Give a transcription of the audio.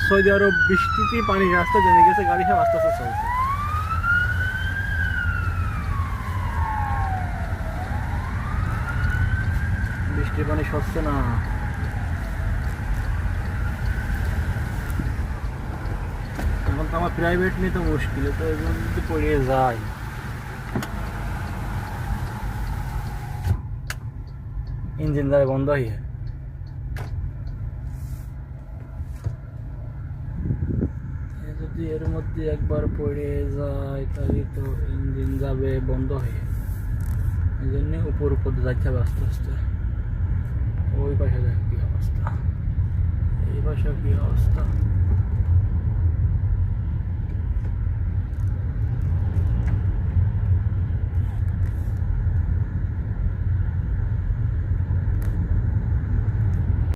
Saudi আরব বৃষ্টিতে পানি রাস্তা জমে গেছে, গাড়ি সব আস্তে আস্তে চলছে। বৃষ্টির পানি সরছে না। এখন তো আমার প্রাইভেট নিয়ে তো মুশকিল, তো এগুলো যদি পড়িয়ে যায়। ইঞ্জিন যাবে বন্ধ হয়ে, যদি এর মধ্যে একবার পড়ে যায় তাহলে তো ইঞ্জিন যাবে বন্ধ হয়ে। এই জন্য উপর উপর যাচ্ছে আস্তে আস্তে। ওই পাশে দেখ কি অবস্থা, এই পাশে কি অবস্থা।